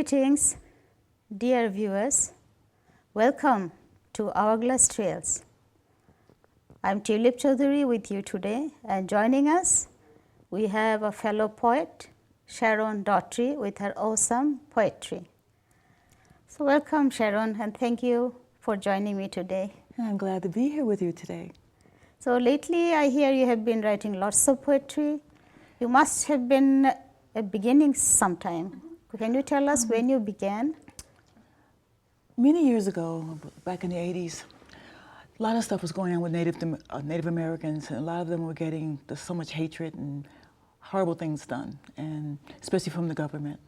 Greetings, dear viewers. Welcome to Hourglass Trails. I am Tulip Daughtry with you today, and joining us we have a fellow poet, Charron Daughtry, with her awesome poetry. So welcome, Charron, and thank you for joining me today. I'm glad to be here with you today. So lately I hear you have been writing lots of poetry. You must have been beginning sometime. Can you tell us when you began? Many years ago, back in the 80s, a lot of stuff was going on with Native Americans, and a lot of them were getting so much hatred and horrible things done, and especially from the government.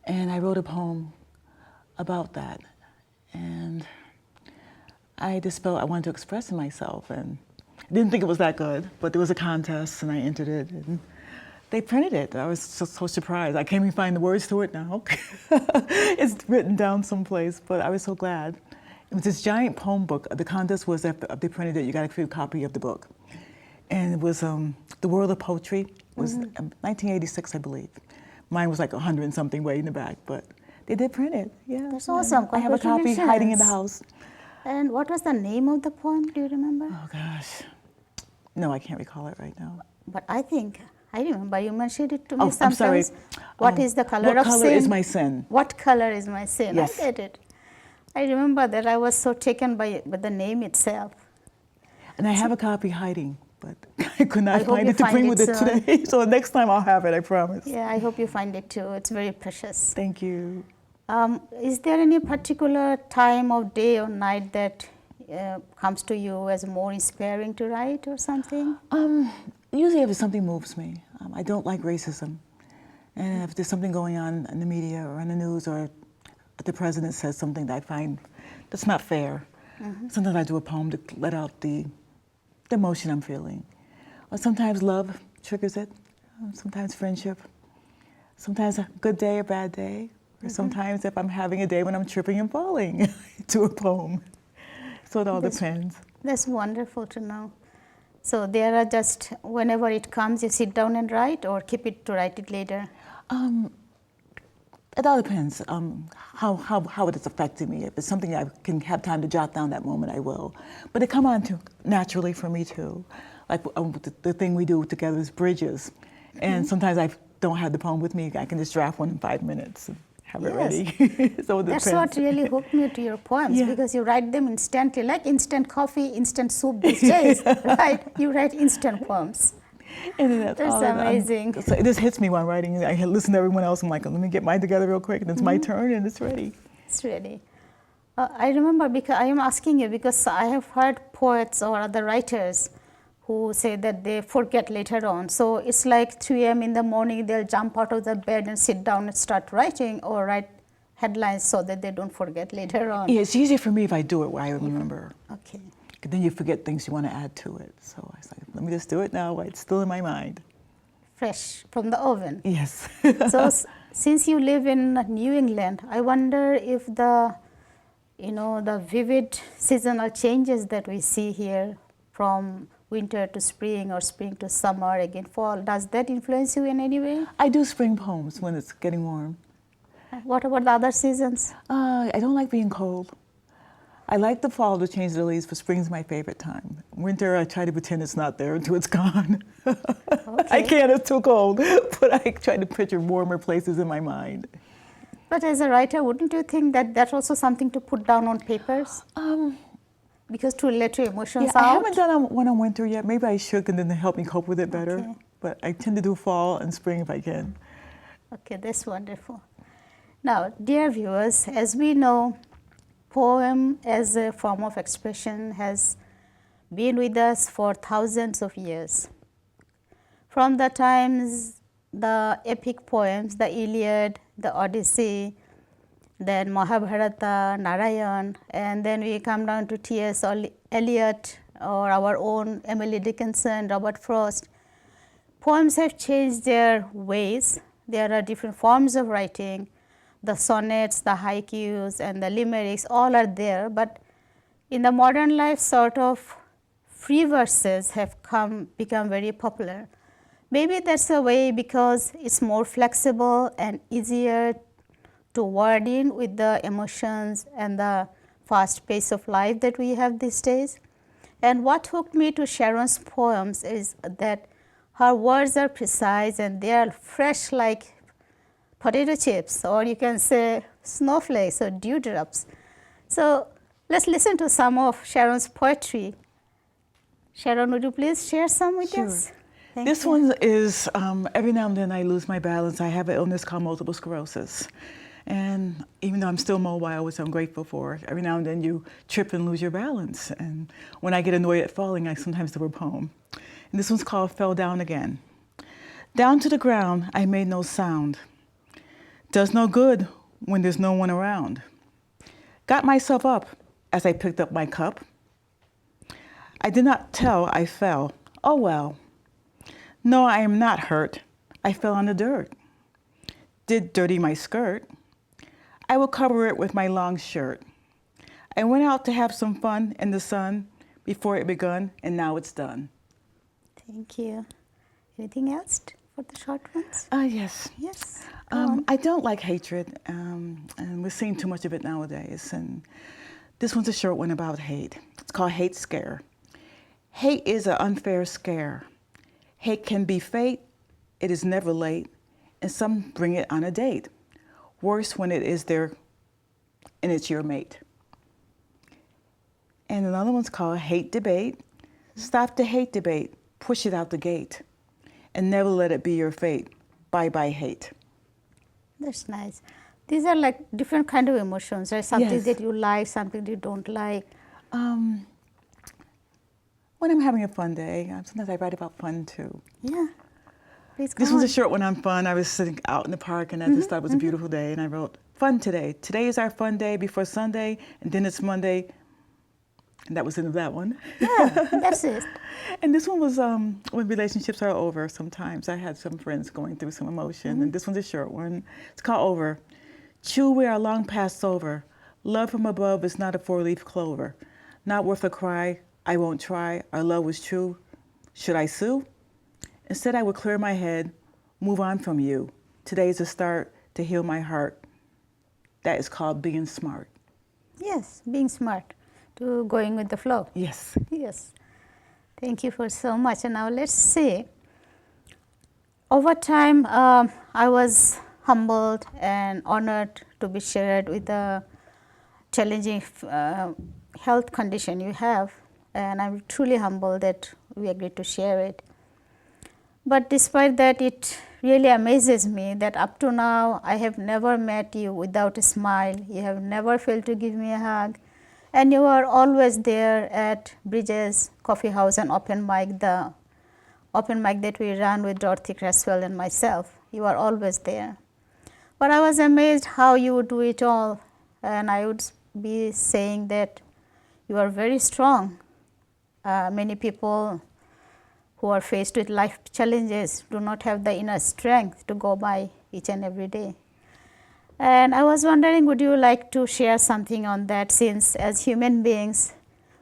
And I wrote a poem about that, and I just felt I wanted to express myself, and I didn't think it was that good, but there was a contest, and I entered it, and they printed it. I was so surprised. I can't even find the words to it now. It's written down someplace, but I was so glad. It was this giant poem book. The contest was after they printed it, you got a free copy of the book. And it was The World of Poetry. It was 1986, I believe. Mine was like 100 and something way in the back, but they did print it. Yeah, that's awesome. I have a copy hiding in the house. And what was the name of the poem? Do you remember? Oh gosh, no, I can't recall it right now. But I think I remember you mentioned it to me sometimes. I'm sorry. What is the color of sin? What color is my sin? What color is my sin? Yes. I get it. I remember that I was so taken by the name itself. And I have a copy hiding, but I could not find it to find bring with it it today. So next time I'll have it, I promise. Yeah, I hope you find it too. It's very precious. Thank you. Is there any particular time of day or night that comes to you as more inspiring to write or something? Usually if something moves me. I don't like racism. And if there's something going on in the media or on the news, or if the president says something that I find that's not fair, sometimes I do a poem to let out the emotion I'm feeling. Or sometimes love triggers it, sometimes friendship, sometimes a good day or bad day, or sometimes if I'm having a day when I'm tripping and falling, to a poem. So it all depends. That's wonderful to know. So there are just, whenever it comes, you sit down and write, or keep it to write it later? It all depends how it is affecting me. If it's something I can have time to jot down that moment, I will. But it come on naturally for me too. Like the thing we do together is bridges. And sometimes I don't have the poem with me. I can just draft one in 5 minutes. Have it ready. So it That's what really hooked me to your poems, because you write them instantly, like instant coffee, instant soup these days, right? You write instant poems. And that's amazing. So it just hits me while I'm writing. I listen to everyone else. I'm like, let me get mine together real quick, and it's my turn, and it's ready. It's ready. I remember, because I am asking you because I have heard poets or other writers who say that they forget later on. So it's like 3 a.m. in the morning, they'll jump out of the bed and sit down and start writing, or write headlines so that they don't forget later on. Yeah, it's easier for me if I do it where I remember. Okay. Then you forget things you want to add to it. So I was like, let me just do it now while it's still in my mind. Fresh from the oven. Yes. So since you live in New England, I wonder if the vivid seasonal changes that we see here from winter to spring, or spring to summer, again fall, does that influence you in any way? I do spring poems when it's getting warm. What about the other seasons? I don't like being cold. I like the fall to change the leaves, but spring's my favorite time. Winter, I try to pretend it's not there until it's gone. Okay. I can't, it's too cold, but I try to picture warmer places in my mind. But as a writer, wouldn't you think that that's also something to put down on papers? Because to let your emotions out? I haven't done one on winter yet. Maybe I should, and then help me cope with it better. Okay. But I tend to do fall and spring if I can. Okay, that's wonderful. Now, dear viewers, as we know, poem as a form of expression has been with us for thousands of years. From the times, the epic poems, the Iliad, the Odyssey, then Mahabharata, Narayan, and then we come down to T.S. Eliot, or our own Emily Dickinson, Robert Frost. Poems have changed their ways. There are different forms of writing. The sonnets, the haikus, and the limericks, all are there. But in the modern life, sort of free verses have become very popular. Maybe that's a way because it's more flexible and easier to ward in with the emotions and the fast pace of life that we have these days. And what hooked me to Charron's poems is that her words are precise and they are fresh like potato chips, or you can say snowflakes or dewdrops. So let's listen to some of Charron's poetry. Charron, would you please share some with Sure. us? This one is, every now and then I lose my balance. I have an illness called multiple sclerosis. And even though I'm still mobile, which I'm grateful for, every now and then you trip and lose your balance. And when I get annoyed at falling, I sometimes do a poem. And this one's called Fell Down Again. Down to the ground, I made no sound. Does no good when there's no one around. Got myself up as I picked up my cup. I did not tell I fell. Oh well. No, I am not hurt. I fell on the dirt. Did dirty my skirt. I will cover it with my long shirt. I went out to have some fun in the sun before it begun, and now it's done. Thank you. Anything else for the short ones? Yes. Yes. I don't like hatred, and we're seeing too much of it nowadays. And this one's a short one about hate. It's called Hate Scare. Hate is an unfair scare. Hate can be fate, it is never late, and some bring it on a date. Worse when it is their, and it's your mate. And another one's called Hate Debate. Stop the hate debate, push it out the gate, and never let it be your fate. Bye-bye hate. That's nice. These are like different kind of emotions, right? Something Yes. that you like, something you don't like. When I'm having a fun day, sometimes I write about fun too. Yeah. Please go This one's on. a short one on fun. I was sitting out in the park and I just thought it was a beautiful day, and I wrote, fun today. Today is our fun day before Sunday, and then it's Monday. And that was the end of that one. Yeah, that's it. And this one was when relationships are over sometimes. I had some friends going through some emotion, and this one's a short one. It's called Over. Chew we are long past over. Love from above is not a four-leaf clover. Not worth a cry, I won't try. Our love was true. Should I sue? Instead, I would clear my head, move on from you. Today's a start to heal my heart. That is called being smart. Yes, being smart, to going with the flow. Yes. Yes. Thank you for so much. And now let's see. Over time, I was humbled and honored to be shared with the challenging health condition you have. And I'm truly humbled that we agreed to share it. But despite that, it really amazes me that up to now, I have never met you without a smile. You have never failed to give me a hug. And you are always there at Bridges Coffee House and open mic, the open mic that we run with Dorothy Creswell and myself. You are always there. But I was amazed how you would do it all. And I would be saying that you are very strong. Many people who are faced with life challenges do not have the inner strength to go by each and every day. And I was wondering, would you like to share something on that, since as human beings,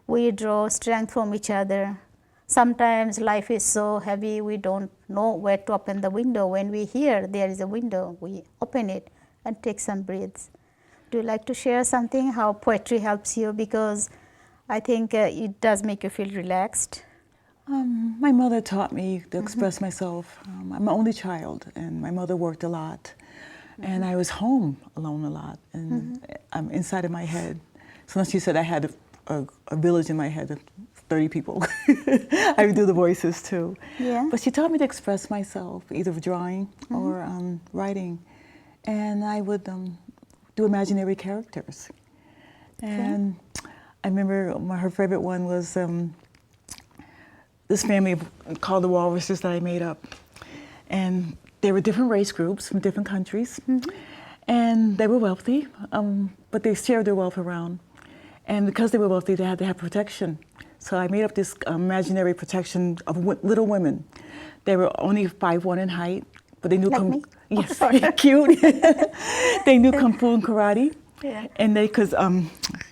we draw strength from each other. Sometimes life is so heavy, we don't know where to open the window. When we hear there is a window, we open it and take some breaths. Do you like to share something, how poetry helps you? Because I think it does make you feel relaxed. My mother taught me to express myself. I'm an only child, and my mother worked a lot. And I was home alone a lot, and I'm inside of my head. So she said I had a village in my head of 30 people. I would do the voices too. Yeah. But she taught me to express myself, either drawing or writing. And I would do imaginary characters. And I remember her favorite one was this family called the Walruses that I made up. And they were different race groups from different countries. And they were wealthy, but they shared their wealth around. And because they were wealthy, they had to have protection. So I made up this imaginary protection of little women. They were only 5'1" in height, but they knew Like me? Yes, cute. They knew kung fu and karate. Yeah. And they could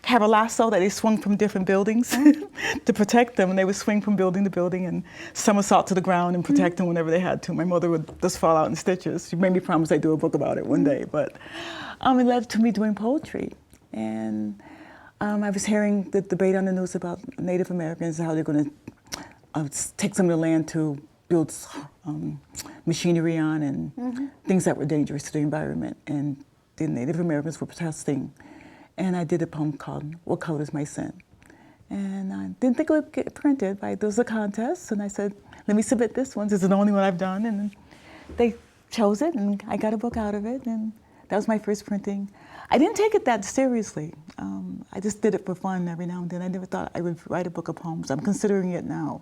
have a lasso that they swung from different buildings to protect them. And they would swing from building to building and somersault to the ground and protect them whenever they had to. My mother would just fall out in stitches. She made me promise I'd do a book about it one day. But it led to me doing poetry. And I was hearing the debate on the news about Native Americans, how they're going to take some of the land to build machinery on and things that were dangerous to the environment. And the Native Americans were protesting. And I did a poem called What Color Is My Sin? And I didn't think it would get printed, but there was a contest, and I said, let me submit this one. This is the only one I've done. And they chose it, and I got a book out of it, and that was my first printing. I didn't take it that seriously. I just did it for fun every now and then. I never thought I would write a book of poems. I'm considering it now,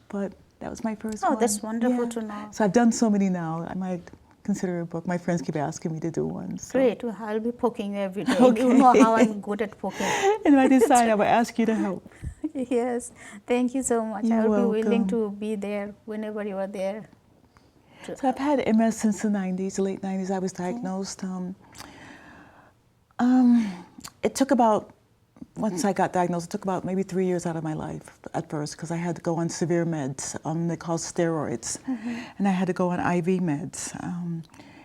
but that was my first one. Oh, that's wonderful to know. So I've done so many now. I might consider a book. My friends keep asking me to do one. So. Great. Well, I'll be poking you every day. Okay. You know how I'm good at poking. And if I decide, I will ask you to help. Yes. Thank you so much. You're I will be willing welcome. to be there whenever you are there. So I've had MS since the 90s, the late 90s. I was diagnosed. It took about, once I got diagnosed, it took about maybe 3 years out of my life at first, because I had to go on severe meds. They call steroids. And I had to go on IV meds.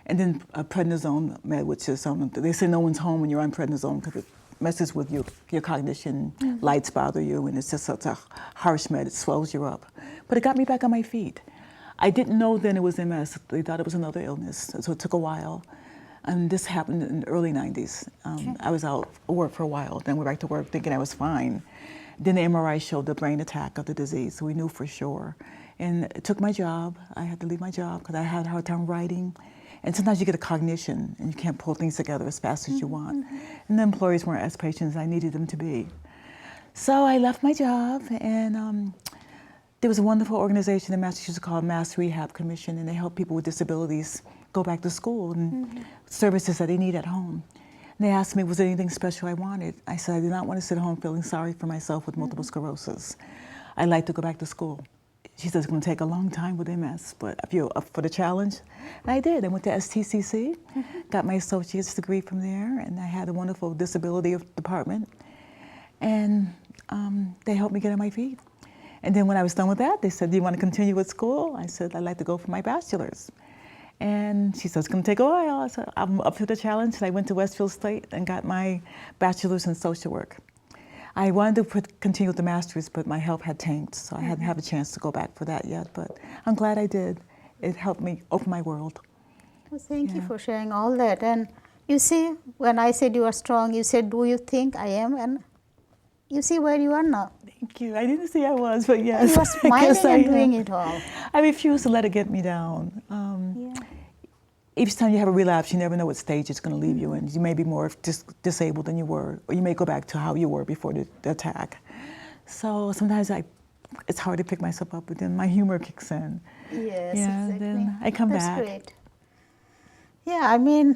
And then a prednisone med, which is, they say no one's home when you're on prednisone because it messes with your cognition, lights bother you, and it's just such a harsh med, it swells you up. But it got me back on my feet. I didn't know then it was MS. They thought it was another illness, so it took a while. And this happened in the early 90s. I was out of work for a while, then went back to work thinking I was fine. Then the MRI showed the brain attack of the disease, so we knew for sure. And it took my job. I had to leave my job because I had a hard time writing. And sometimes you get a cognition and you can't pull things together as fast as you want. And the employees weren't as patient as I needed them to be. So I left my job, and there was a wonderful organization in Massachusetts called Mass Rehab Commission, and they help people with disabilities go back to school and services that they need at home. And they asked me, was there anything special I wanted? I said, I did not want to sit home feeling sorry for myself with multiple sclerosis. I'd like to go back to school. She said, it's going to take a long time with MS, but if you're up for the challenge. And I did. I went to STCC, got my associate's degree from there, and I had a wonderful disability department. And they helped me get on my feet. And then when I was done with that, they said, do you want to continue with school? I said, I'd like to go for my bachelor's. And she said, it's going to take a while. I said, I'm up for the challenge. And I went to Westfield State and got my bachelor's in social work. I wanted to continue with the master's, but my health had tanked, so I hadn't had a chance to go back for that yet. But I'm glad I did. It helped me open my world. Well, thank you for sharing all that. And you see, when I said you are strong, you said, do you think I am? And you see where you are now. Thank you. I didn't say I was, but yes. You are smiling and doing it all. I refuse to let it get me down. Each time you have a relapse, you never know what stage it's going to leave you in. You may be more disabled than you were, or you may go back to how you were before the attack. So sometimes it's hard to pick myself up, but then my humor kicks in. Yes, yeah, exactly. Then I come back. That's great. Yeah, I mean,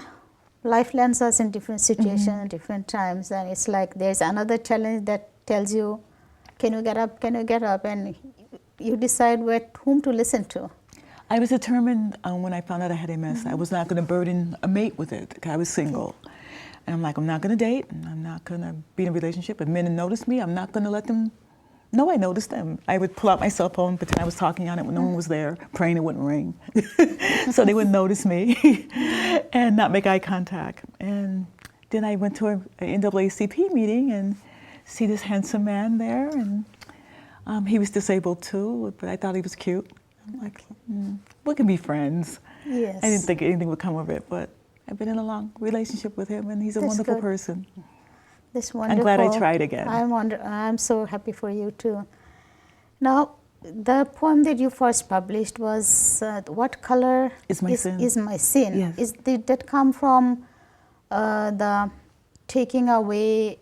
life lands us in different situations, different times, and it's like there's another challenge that tells you, can you get up, and you decide whom to listen to. I was determined when I found out I had MS, I was not going to burden a mate with it, because I was single. And I'm like, I'm not going to date, and I'm not going to be in a relationship. If men notice me, I'm not going to let them know I noticed them. I would pull out my cell phone, pretend I was talking on it when no one was there, praying it wouldn't ring. So they wouldn't notice me and not make eye contact. And then I went to an NAACP meeting and see this handsome man there, and he was disabled too, but I thought he was cute. I'm like, we can be friends. Yes. I didn't think anything would come of it, but I've been in a long relationship with him, and he's a wonderful person. That's wonderful. I'm glad I tried again. I'm so happy for you too. Now, the poem that you first published was What Color Is My Sin? Is My Sin. Yes. Did that come from the taking away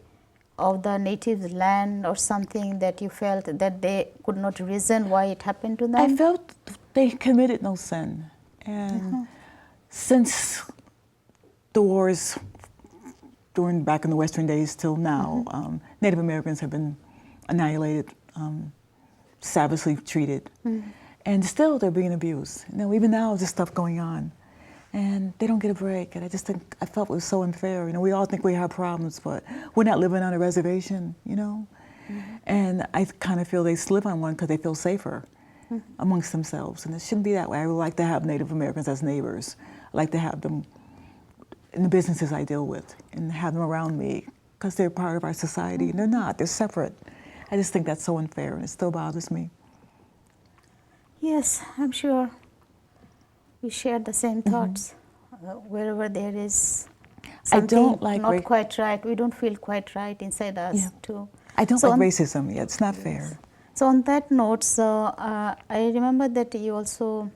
of the native land or something that you felt that they could not reason why it happened to them? I felt they committed no sin. And since the wars back in the Western days till now, Native Americans have been annihilated, savagely treated. And still they're being abused. Even now there's stuff going on. and they don't get a break. And I just think, I felt it was so unfair. You know, we all think we have problems, but we're not living on a reservation, you know? And I kind of feel they live on one because they feel safer amongst themselves. And it shouldn't be that way. I would like to have Native Americans as neighbors. I like to have them in the businesses I deal with and have them around me because they're part of our society. And they're not, they're separate. I just think that's so unfair, and it still bothers me. Yes, I'm sure we share the same thoughts. Wherever there is something not quite right, we don't feel quite right inside us too. I don't like racism. Yeah, it's not fair. So on that note, I remember that you also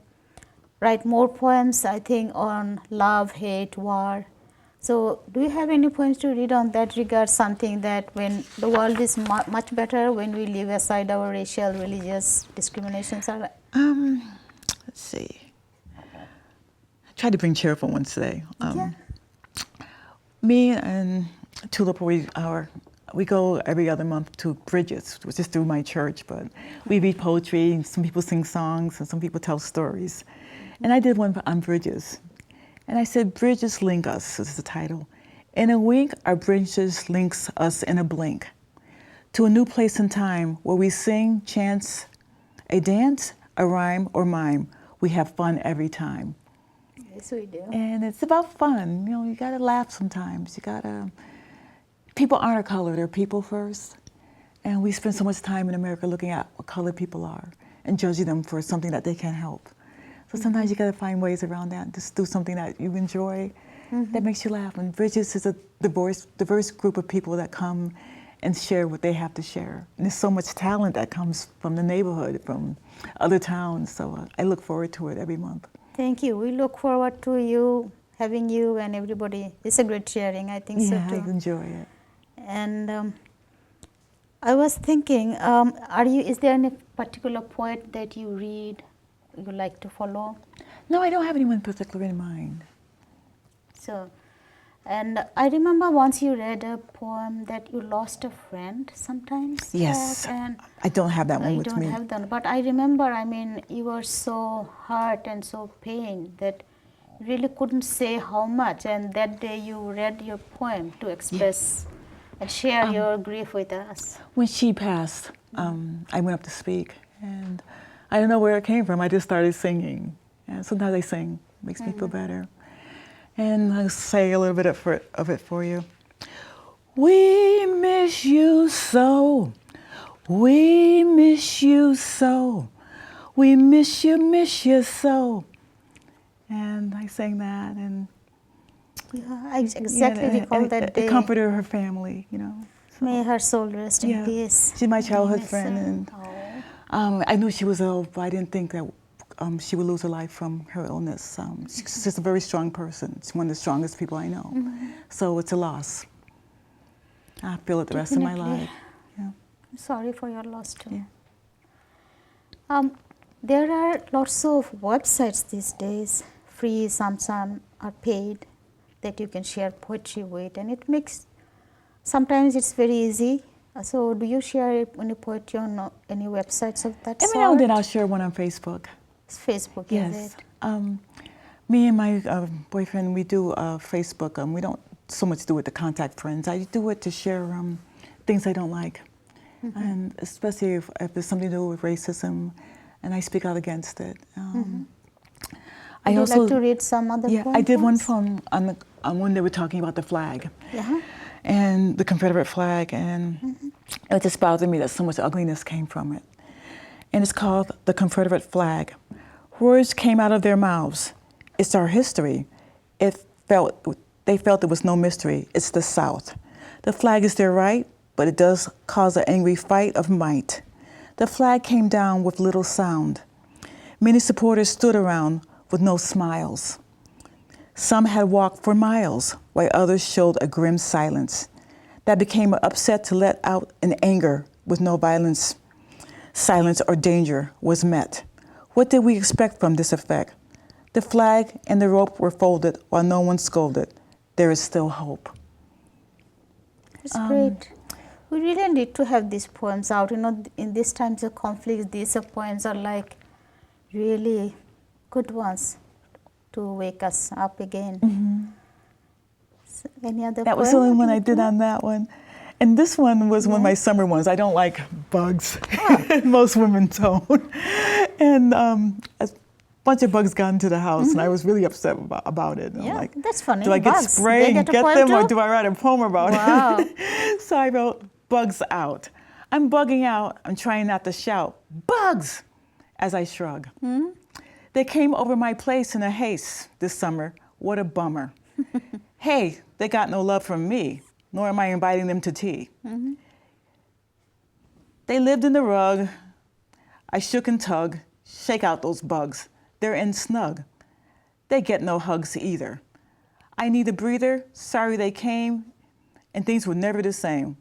write more poems, I think, on love, hate, war. So do you have any poems to read on that regard, something that when the world is much better, when we leave aside our racial, religious discriminations? Let's see. I tried to bring cheerful ones today. Me and Tulip, we go every other month to Bridges, which is through my church, but we read poetry, and some people sing songs, and some people tell stories. And I did one on bridges. And I said, "Bridges link us," is the title. "In a wink, our bridges links us in a blink to a new place and time where we sing, chants, a dance, a rhyme, or mime. We have fun every time." Yes, we do. And it's about fun. You know, you gotta laugh sometimes. People aren't a color, they're people first. And we spend so much time in America looking at what color people are and judging them for something that they can't help. So sometimes you gotta find ways around that, just do something that you enjoy, that makes you laugh. And Bridges is a diverse group of people that come and share what they have to share. And there's so much talent that comes from the neighborhood, from other towns. So I look forward to it every month. Thank you. We look forward to you, having you and everybody. It's a great sharing, I think so too. Yeah, I enjoy it. And I was thinking, is there any particular poet that you read, you like to follow? No, I don't have anyone particular in mind. So, and I remember once you read a poem that you lost a friend sometimes. Yes, and I don't have that one with me. I don't have that, but I remember, you were so hurt and so pained that you really couldn't say how much, and that day you read your poem to express and share your grief with us. When she passed, I went up to speak, and I don't know where it came from. I just started singing, and sometimes I sing, makes me feel better. And I'll say a little bit of it for you. We miss you so, we miss you so, we miss you so. And I sang that, and I exactly recall that day. It comforted her family, you know. So. May her soul rest in peace. She's my childhood friend, and I knew she was ill, but I didn't think that she would lose her life from her illness. She's just a very strong person. She's one of the strongest people I know. So it's a loss. I feel it the rest of my life. Yeah. I'm sorry for your loss too. Yeah. There are lots of websites these days, free, some are paid, that you can share poetry with, and it makes, sometimes it's very easy. So do you share any poetry on any websites of that sort? Every now and then I'll share one on Facebook. It's Facebook, yes. Is it? Me and my boyfriend, we do Facebook. We don't so much do it to contact friends. I do it to share things I don't like. And especially if there's something to do with racism, and I speak out against it. Would you like to read some other poems? Yeah, I did one poem on when they were talking about the flag. And the Confederate flag, and it just bothered me that so much ugliness came from it. And it's called The Confederate Flag. Words came out of their mouths. It's our history. They felt there was no mystery. It's the South. The flag is their right, but it does cause an angry fight of might. The flag came down with little sound. Many supporters stood around with no smiles. Some had walked for miles, while others showed a grim silence that became an upset to let out in anger with no violence. Silence or danger was met. What did we expect from this effect? The flag and the rope were folded while no one scolded. There is still hope. It's great. We really need to have these poems out. You know, in these times of conflict, these poems are like really good ones to wake us up again. So any other That was the poem only that one you I did like? on that one. And this one was one of my summer ones. I don't like bugs. Most women don't. And a bunch of bugs got into the house, and I was really upset about it. And I'm Yeah, like, that's funny. do I get Bugs, spray they and get a get poem them, or too? do I write a poem about Wow. it? So I wrote, bugs out. I'm bugging out. I'm trying not to shout, bugs, as I shrug. They came over my place in a haste this summer. What a bummer. Hey, they got no love from me, nor am I inviting them to tea. They lived in the rug. I shook and tug, shake out those bugs. They're in snug. They get no hugs either. I need a breather, sorry they came, and things were never the same.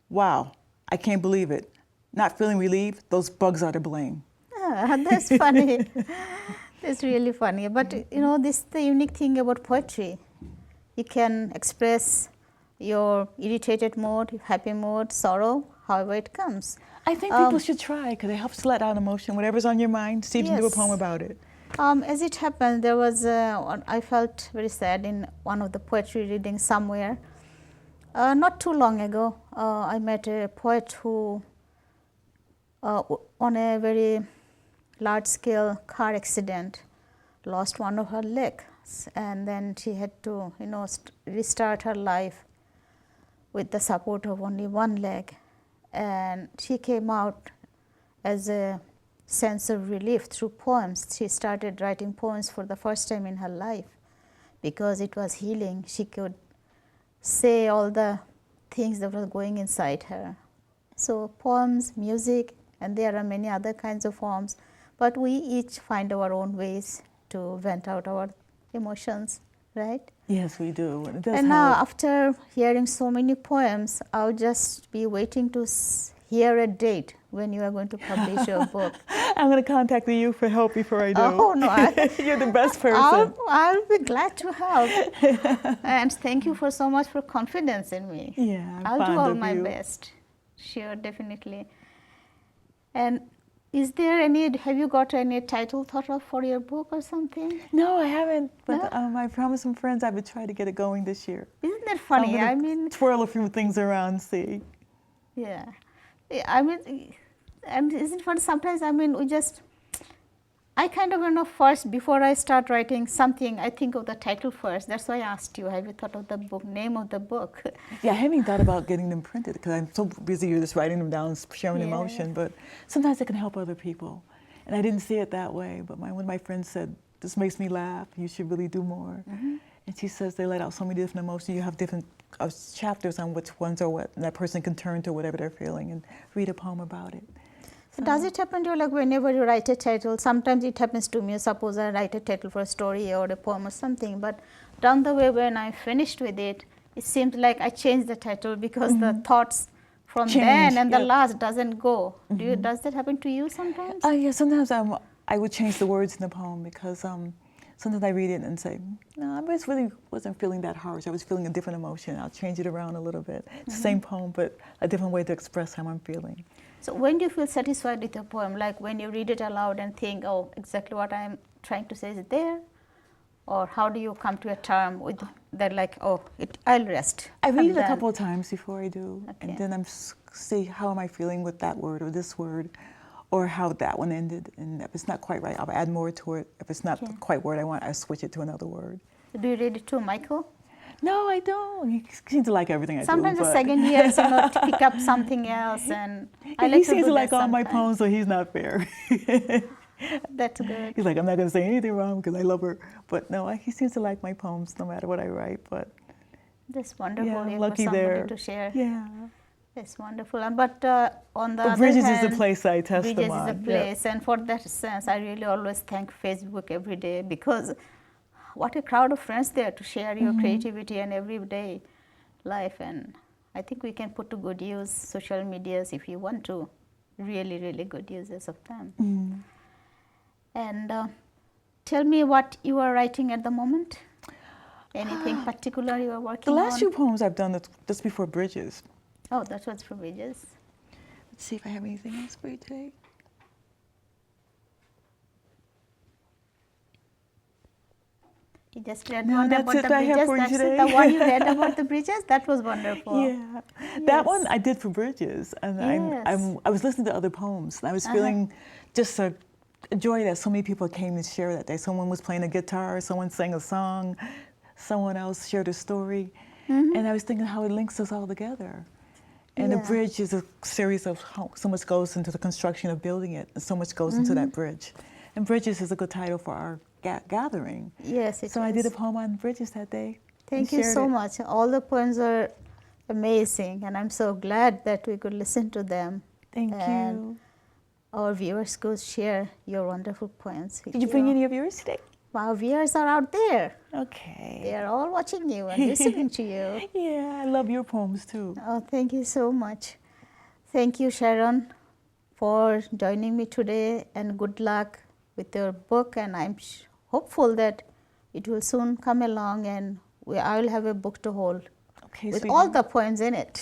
Wow, I can't believe it. Not feeling relieved, those bugs are to blame. Ah, that's funny. That's really funny. But this is the unique thing about poetry. You can express your irritated mood, happy mood, sorrow, however it comes. I think people should try because it helps let out emotion. Whatever's on your mind, see if you can do a Yes. poem about it. As it happened, there was I felt very sad in one of the poetry readings somewhere. Not too long ago, I met a poet who, on a very large-scale car accident, lost one of her legs, and then she had to, restart her life with the support of only one leg. And she came out as a sense of relief through poems. She started writing poems for the first time in her life because it was healing. She could say all the things that were going inside her. So poems, music, and there are many other kinds of forms, but we each find our own ways to vent out our emotions, right? Yes, we do. It does And now, help. after hearing so many poems, I'll just be waiting to hear a date when you are going to publish your book. I'm going to contact you for help before I do. Oh, no. You're the best person. I'll be glad to help. And thank you for so much for confidence in me. Yeah, I'm I'll do fond all of my you. best. Sure, definitely. And is there have you got any title thought of for your book or something? No, I haven't. But No? I promised some friends I would try to get it going this year. Isn't that So funny? I'm I gonna mean, twirl a few things around, see. yeah. I mean, and isn't it funny? Sometimes, I kind of first, before I start writing something, I think of the title first. That's why I asked you, have you thought of the book, name of the book? Yeah, I haven't thought about getting them printed because I'm so busy just writing them down, sharing Yeah. emotion. But sometimes it can help other people. And I didn't see it that way. But one of my friends said, this makes me laugh. You should really do more. And she says they let out so many different emotions. You have different chapters on which ones are what. And that person can turn to whatever they're feeling and read a poem about it. So does it happen to you, like whenever you write a title, sometimes it happens to me, suppose I write a title for a story or a poem or something, but down the way when I finished with it, it seems like I changed the title because the thoughts from Change, then and the yep. last doesn't go. Does that happen to you sometimes? Yeah, sometimes I would change the words in the poem because sometimes I read it and say, no, I just really wasn't feeling that harsh. I was feeling a different emotion. I'll change it around a little bit. It's the same poem, but a different way to express how I'm feeling. So when do you feel satisfied with your poem? Like when you read it aloud and think, oh, exactly what I'm trying to say is there? Or how do you come to a term with that, like, oh, I'll rest? I read it a done. couple of times before I do, Okay. and then see how am I feeling with that word or this word, or how that one ended. And if it's not quite right, I'll add more to it. If it's not Okay. quite what I want, I switch it to another word. Do you read it too, Michael? No, I don't. He seems to like everything I Sometimes do. the second years, to pick up something else, and I like He to seems do to like that all my sometimes. poems, so he's not fair. That's good. He's like, I'm not going to say anything wrong because I love her. But no, he seems to like my poems no matter what I write. But That's wonderful. yeah, You I'm have lucky somebody there. to share. Yeah. That's wonderful. But on the But other Bridges hand, is the place I test them Bridges on. is a place, and for that sense, I really always thank Facebook every day because what a crowd of friends there to share your creativity and everyday life. And I think we can put to good use social medias if you want to, really, really good uses of them. And tell me what you are writing at the moment. Anything particular you are working The on? last few poems I've done just before Bridges. Oh, that was for Bridges. Let's see if I have anything else for you today. You just read No, one that's about it the that I have bridges. for you That's it. today. The one you read about the bridges. That was wonderful. Yeah, that one Yes. I did for bridges, and Yes. I was listening to other poems, and I was feeling just a joy that so many people came to share that day. Someone was playing a guitar, someone sang a song, someone else shared a story, and I was thinking how it links us all together. And a Yeah. bridge is a series of how so much goes into the construction of building it, and so much goes into that bridge. And bridges is a good title for our gathering. Yes, it So I did a is. poem on bridges that day. And Thank you shared so it. much. All the poems are amazing, and I'm so glad that we could listen to them. Thank And you. our viewers could share your wonderful poems with Did you bring any of yours today? Our viewers are out there. Okay. They are all watching you and listening to you. Yeah, I love your poems too. Oh, thank you so much. Thank you, Charron, for joining me today, and good luck with your book. And I'm hopeful that it will soon come along, and I will have a book to hold Okay, with all sweetheart. the poems in it.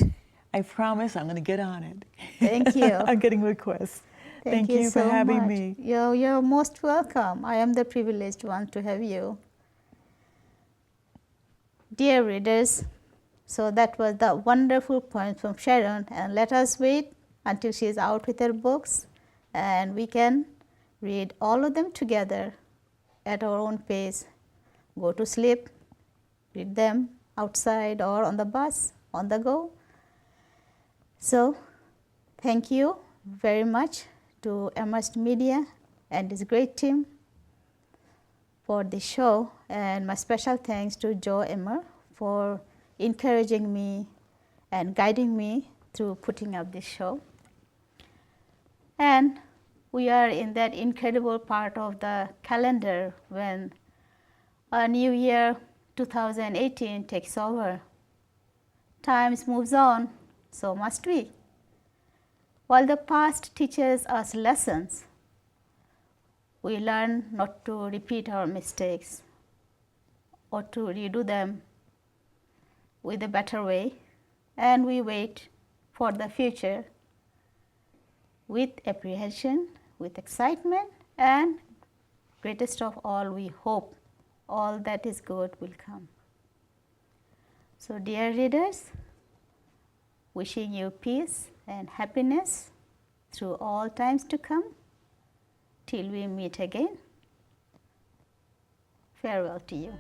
I promise I'm going to get on it. Thank you. I'm getting requests. Thank you for so having much. me. You're most welcome. I am the privileged one to have you. Dear readers, so that was the wonderful poems from Charron, and let us wait until she is out with her books and we can read all of them together at our own pace. Go to sleep, read them outside or on the bus, on the go. So thank you very much to Amherst Media and this great team for the show, and my special thanks to Joe Emmer for encouraging me and guiding me through putting up this show. And we are in that incredible part of the calendar when a new year 2018 takes over. Times moves on, so must we. While the past teaches us lessons, we learn not to repeat our mistakes or to redo them with a better way, and we wait for the future with apprehension, with excitement, and greatest of all, we hope all that is good will come. So dear readers, wishing you peace and happiness through all times to come. Till we meet again, farewell to you.